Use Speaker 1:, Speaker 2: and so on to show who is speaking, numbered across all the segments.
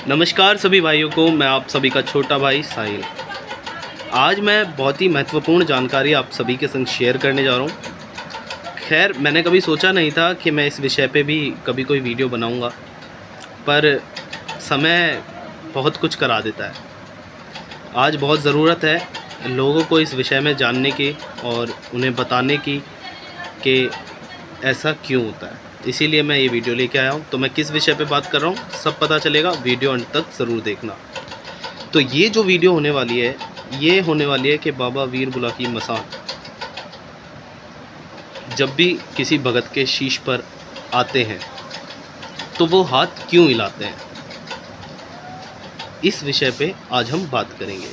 Speaker 1: नमस्कार सभी भाइयों को, मैं आप सभी का छोटा भाई साहिल। आज मैं बहुत ही महत्वपूर्ण जानकारी आप सभी के संग शेयर करने जा रहा हूँ। खैर, मैंने कभी सोचा नहीं था कि मैं इस विषय पे भी कभी कोई वीडियो बनाऊँगा, पर समय बहुत कुछ करा देता है। आज बहुत ज़रूरत है लोगों को इस विषय में जानने की और उन्हें बताने की कि ऐसा क्यों होता है। इसीलिए मैं ये वीडियो लेके आया हूँ। तो मैं किस विषय पे बात कर रहा हूँ सब पता चलेगा, वीडियो अंत तक ज़रूर देखना। तो ये जो वीडियो होने वाली है, ये होने वाली है कि बाबा वीर बुलाकी मसान जब भी किसी भगत के शीश पर आते हैं तो वो हाथ क्यों हिलाते हैं, इस विषय पे आज हम बात करेंगे।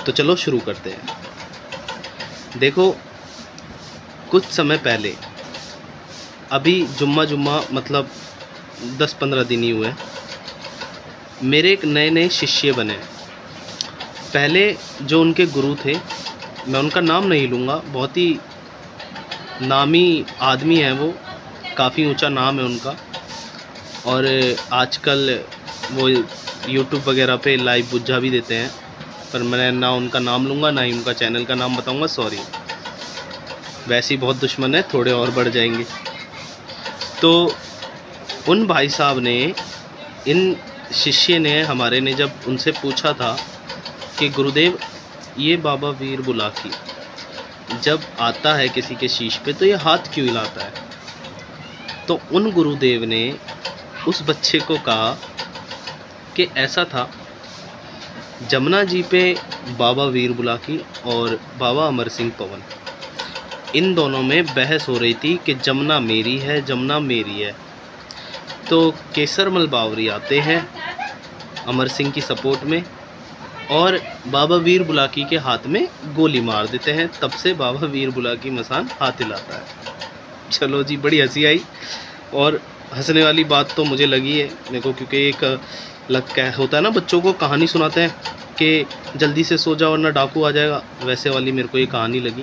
Speaker 1: तो चलो शुरू करते हैं। देखो, कुछ समय पहले, अभी जुम्मा मतलब 10-15 दिन ही हुए, मेरे एक नए शिष्य बने। पहले जो उनके गुरु थे, मैं उनका नाम नहीं लूँगा, बहुत ही नामी आदमी है वो, काफ़ी ऊंचा नाम है उनका। और आजकल वो यूट्यूब वगैरह पे लाइव बुज्झा भी देते हैं, पर मैं ना उनका नाम लूँगा ना ही उनका चैनल का नाम बताऊँगा, सॉरी। वैसे ही बहुत दुश्मन है, थोड़े और बढ़ जाएंगे। तो उन भाई साहब ने, इन शिष्य ने, हमारे ने जब उनसे पूछा था कि गुरुदेव, ये बाबा वीर बुलाकी जब आता है किसी के शीश पे तो ये हाथ क्यों हिलाता है, तो उन गुरुदेव ने उस बच्चे को कहा कि ऐसा था, जमुना जी पे बाबा वीर बुलाकी और बाबा अमर सिंह पवन, इन दोनों में बहस हो रही थी कि जमुना मेरी है, जमुना मेरी है। तो केसरमल बावरी आते हैं अमर सिंह की सपोर्ट में और बाबा वीर बुलाकी के हाथ में गोली मार देते हैं। तब से बाबा वीर बुलाकी मसान हाथ हिलाता है। चलो जी, बड़ी हंसी आई और हंसने वाली बात तो मुझे लगी है मेरे को, क्योंकि एक होता है ना, बच्चों को कहानी सुनाते हैं कि जल्दी से सो जाओ वरना डाकू आ जाएगा, वैसे वाली मेरे को ये कहानी लगी।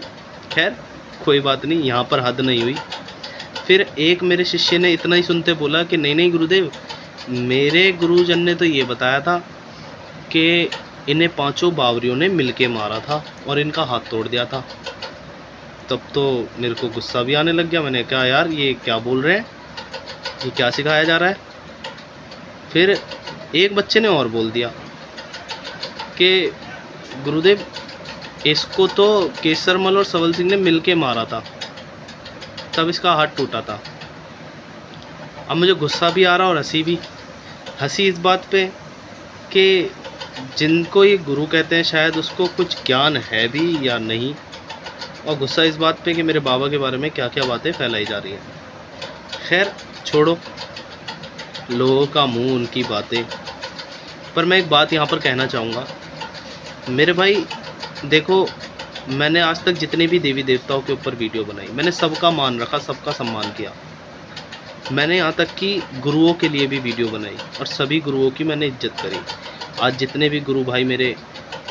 Speaker 1: खैर कोई बात नहीं, यहाँ पर हद नहीं हुई। फिर एक मेरे शिष्य ने इतना ही सुनते बोला कि नहीं गुरुदेव, मेरे गुरुजन ने तो ये बताया था कि इन्हें 5 बावरियों ने मिलके मारा था और इनका हाथ तोड़ दिया था। तब तो मेरे को गुस्सा भी आने लग गया। मैंने कहा, यार ये क्या बोल रहे हैं, ये क्या सिखाया जा रहा है। फिर एक बच्चे ने और बोल दिया कि गुरुदेव, इसको तो केसरमल और सवल सिंह ने मिलके मारा था, तब इसका हाथ टूटा था। अब मुझे गुस्सा भी आ रहा और हंसी इस बात पे कि जिनको ये गुरु कहते हैं शायद उसको कुछ ज्ञान है भी या नहीं, और गुस्सा इस बात पे कि मेरे बाबा के बारे में क्या क्या बातें फैलाई जा रही हैं। खैर छोड़ो, लोगों का मुंह, उनकी बातें। पर मैं एक बात यहाँ पर कहना चाहूँगा, मेरे भाई देखो, मैंने आज तक जितने भी देवी देवताओं के ऊपर वीडियो बनाई, मैंने सबका मान रखा, सबका सम्मान किया। मैंने यहाँ तक कि गुरुओं के लिए भी वीडियो बनाई और सभी गुरुओं की मैंने इज्जत करी। आज जितने भी गुरु भाई मेरे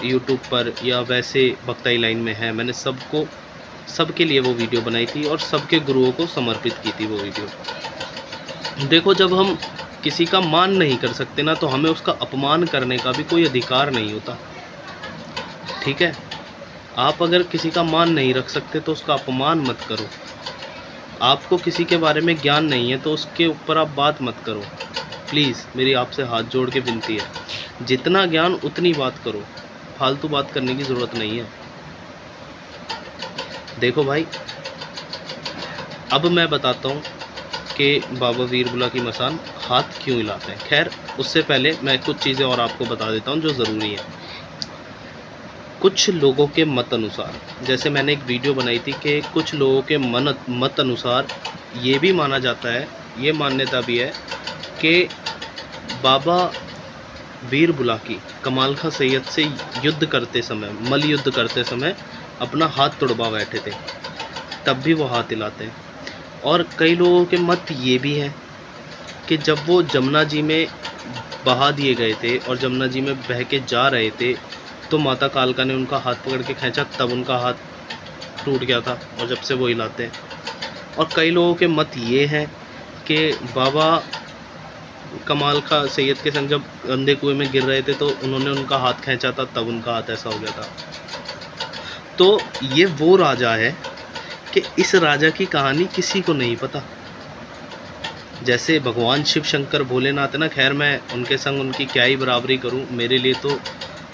Speaker 1: यूट्यूब पर या वैसे भक्ताई लाइन में हैं, मैंने सबके लिए वो वीडियो बनाई थी और सबके गुरुओं को समर्पित की थी वो वीडियो। देखो, जब हम किसी का मान नहीं कर सकते ना, तो हमें उसका अपमान करने का भी कोई अधिकार नहीं होता। ठीक है, आप अगर किसी का मान नहीं रख सकते तो उसका अपमान मत करो। आपको किसी के बारे में ज्ञान नहीं है तो उसके ऊपर आप बात मत करो। प्लीज़ मेरी आपसे हाथ जोड़ के विनती है, जितना ज्ञान उतनी बात करो, फालतू बात करने की ज़रूरत नहीं है। देखो भाई, अब मैं बताता हूँ कि बाबा वीर बुलाकी मसान हाथ क्यों हिलाते हैं। खैर उससे पहले मैं कुछ चीज़ें और आपको बता देता हूँ जो ज़रूरी है। कुछ लोगों के मत अनुसार, जैसे मैंने एक वीडियो बनाई थी कि कुछ लोगों के मत अनुसार ये भी माना जाता है, ये मान्यता भी है कि बाबा वीर बुलाकी कमाल खां सैयद से युद्ध करते समय, मल युद्ध करते समय अपना हाथ तुड़वा बैठे थे, तब भी वो हाथ हिलाते हैं। और कई लोगों के मत ये भी है कि जब वो जमुना जी में बहा दिए गए थे और जमुना जी में बह के जा रहे थे तो माता कालका ने उनका हाथ पकड़ के खींचा, तब उनका हाथ टूट गया था और जब से वो हिलाते हैं। और कई लोगों के मत ये हैं कि बाबा कमाल खा सैयद के संग जब अंधे कुएं में गिर रहे थे तो उन्होंने उनका हाथ खींचा था, तब उनका हाथ ऐसा हो गया था। तो ये वो राजा है कि इस राजा की कहानी किसी को नहीं पता। जैसे भगवान शिव शंकर भोलेनाथ है ना, खैर मैं उनके संग उनकी क्या ही बराबरी करूं, मेरे लिए तो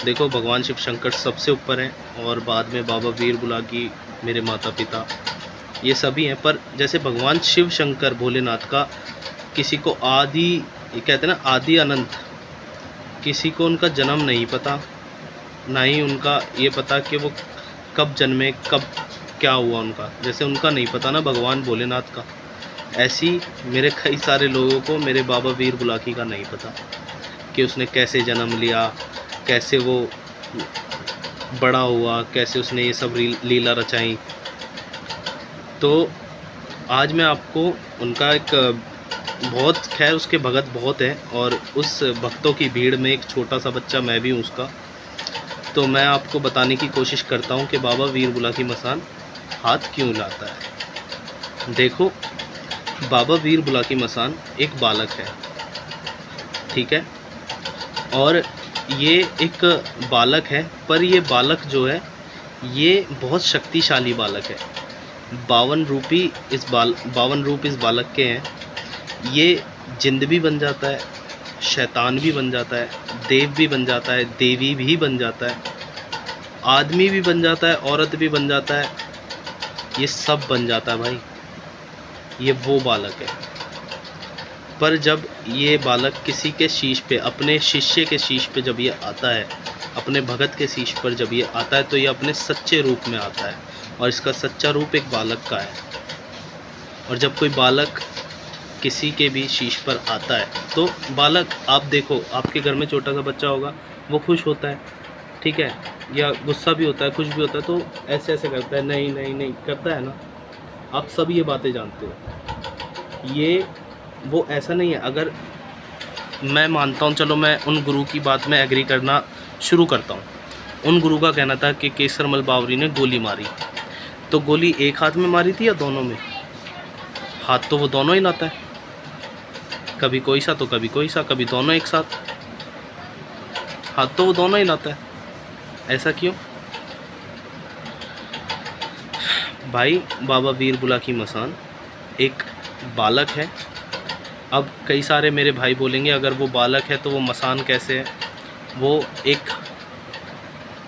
Speaker 1: देखो भगवान शिव शंकर सबसे ऊपर हैं और बाद में बाबा वीर बुलाकी, मेरे माता पिता, ये सभी हैं। पर जैसे भगवान शिव शंकर भोलेनाथ का किसी को आदि, ये कहते हैं ना आदि अनंत, किसी को उनका जन्म नहीं पता, ना ही उनका ये पता कि वो कब जन्मे, कब क्या हुआ उनका। जैसे उनका नहीं पता ना भगवान भोलेनाथ का, ऐसी मेरे कई सारे लोगों को मेरे बाबा वीर बुलाकी का नहीं पता कि उसने कैसे जन्म लिया, कैसे वो बड़ा हुआ, कैसे उसने ये सब लीला रचाई। तो आज मैं आपको उनका एक बहुत, खैर उसके भगत बहुत हैं और उस भक्तों की भीड़ में एक छोटा सा बच्चा मैं भी हूँ उसका, तो मैं आपको बताने की कोशिश करता हूँ कि बाबा वीर बुलाकी मसान हाथ क्यों लाता है। देखो, बाबा वीर बुलाकी मसान एक बालक है, ठीक है, और ये एक बालक है, पर ये बालक जो है ये बहुत शक्तिशाली बालक है। 52 रूप इस बालक के हैं। ये जिंद भी बन जाता है, शैतान भी बन जाता है, देव भी बन जाता है, देवी भी बन जाता है, आदमी भी बन जाता है, औरत भी बन जाता है, ये सब बन जाता है भाई। ये वो बालक है। पर जब ये बालक किसी के शीश पे, अपने शिष्य के शीश पे जब ये आता है, अपने भगत के शीश पर जब ये आता है, तो ये अपने सच्चे रूप में आता है और इसका सच्चा रूप एक बालक का है। और जब कोई बालक किसी के भी शीश पर आता है तो बालक, आप देखो आपके घर में छोटा सा बच्चा होगा, वो खुश होता है, ठीक है, या गुस्सा भी होता है, खुश भी होता है, तो ऐसे ऐसे करता है, नहीं नहीं नहीं करता है ना। आप सब ये बातें जानते हो। ये वो ऐसा नहीं है। अगर मैं मानता हूँ, चलो मैं उन गुरु की बात में एग्री करना शुरू करता हूँ। उन गुरु का कहना था कि केसरमल बावरी ने गोली मारी, तो गोली एक हाथ में मारी थी या दोनों में? हाथ तो वो दोनों ही लाता है, कभी कोई सा तो कभी कोई सा, कभी दोनों एक साथ, हाथ तो वो दोनों ही लाता है। ऐसा क्यों भाई? बाबा वीर बुलाकी मसान एक बालक है। अब कई सारे मेरे भाई बोलेंगे अगर वो बालक है तो वो मसान कैसे है? वो एक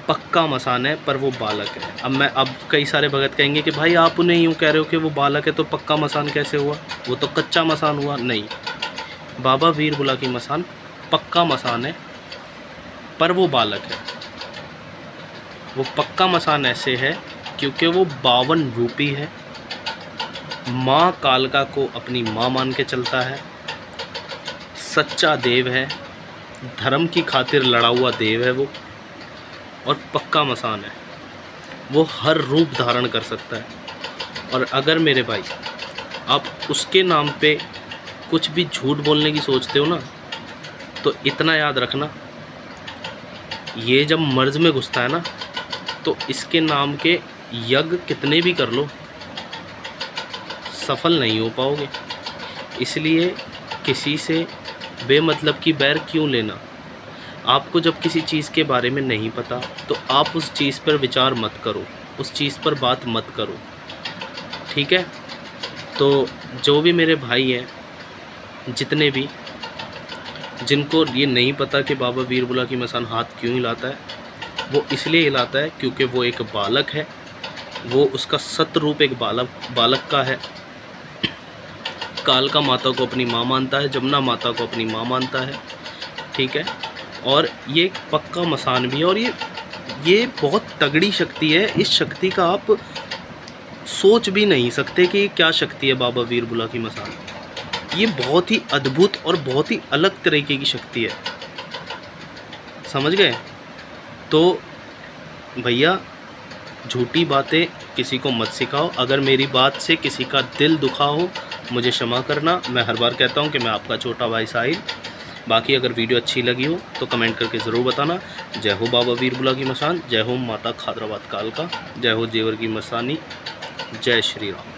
Speaker 1: पक्का मसान है, पर वो बालक है। अब कई सारे भगत कहेंगे कि भाई आप उन्हें यूँ कह रहे हो कि वो बालक है तो पक्का मसान कैसे हुआ? वो तो कच्चा मसान हुआ। नहीं, बाबा वीर बुलाकी मसान पक्का मसान है, पर वो बालक है। वो पक्का मसान ऐसे है क्योंकि वो 52 रूपी है, माँ कालका को अपनी माँ मान के चलता है, सच्चा देव है, धर्म की खातिर लड़ा हुआ देव है वो, और पक्का मसान है। वो हर रूप धारण कर सकता है। और अगर मेरे भाई आप उसके नाम पे कुछ भी झूठ बोलने की सोचते हो ना, तो इतना याद रखना, ये जब मर्ज में घुसता है ना, तो इसके नाम के यज्ञ कितने भी कर लो, सफल नहीं हो पाओगे। इसलिए किसी से बेमतलब की बैर क्यों लेना? आपको जब किसी चीज़ के बारे में नहीं पता तो आप उस चीज़ पर विचार मत करो, उस चीज़ पर बात मत करो, ठीक है? तो जो भी मेरे भाई हैं, जितने भी, जिनको ये नहीं पता कि बाबा वीर बुलाकी मसान हाथ क्यों हिलाता है, वो इसलिए हिलाता है क्योंकि वो एक बालक है। वो उसका सतरूप एक बालक का है। कालका माता को अपनी माँ मानता है, जमुना माता को अपनी माँ मानता है, ठीक है? और ये एक पक्का मसान भी है। और ये बहुत तगड़ी शक्ति है। इस शक्ति का आप सोच भी नहीं सकते कि क्या शक्ति है बाबा वीर बुलाकी मसान। ये बहुत ही अद्भुत और बहुत ही अलग तरीके की शक्ति है, समझ गए? तो भैया झूठी बातें किसी को मत सिखाओ। अगर मेरी बात से किसी का दिल दुखा हो, मुझे क्षमा करना। मैं हर बार कहता हूँ कि मैं आपका छोटा भाई साहिल। बाकी अगर वीडियो अच्छी लगी हो तो कमेंट करके ज़रूर बताना। जय हो बाबा वीर बुलाकी मसान, जय हो माता खादराबाद कालका, जय हो जेवर की मसानी, जय श्री राम।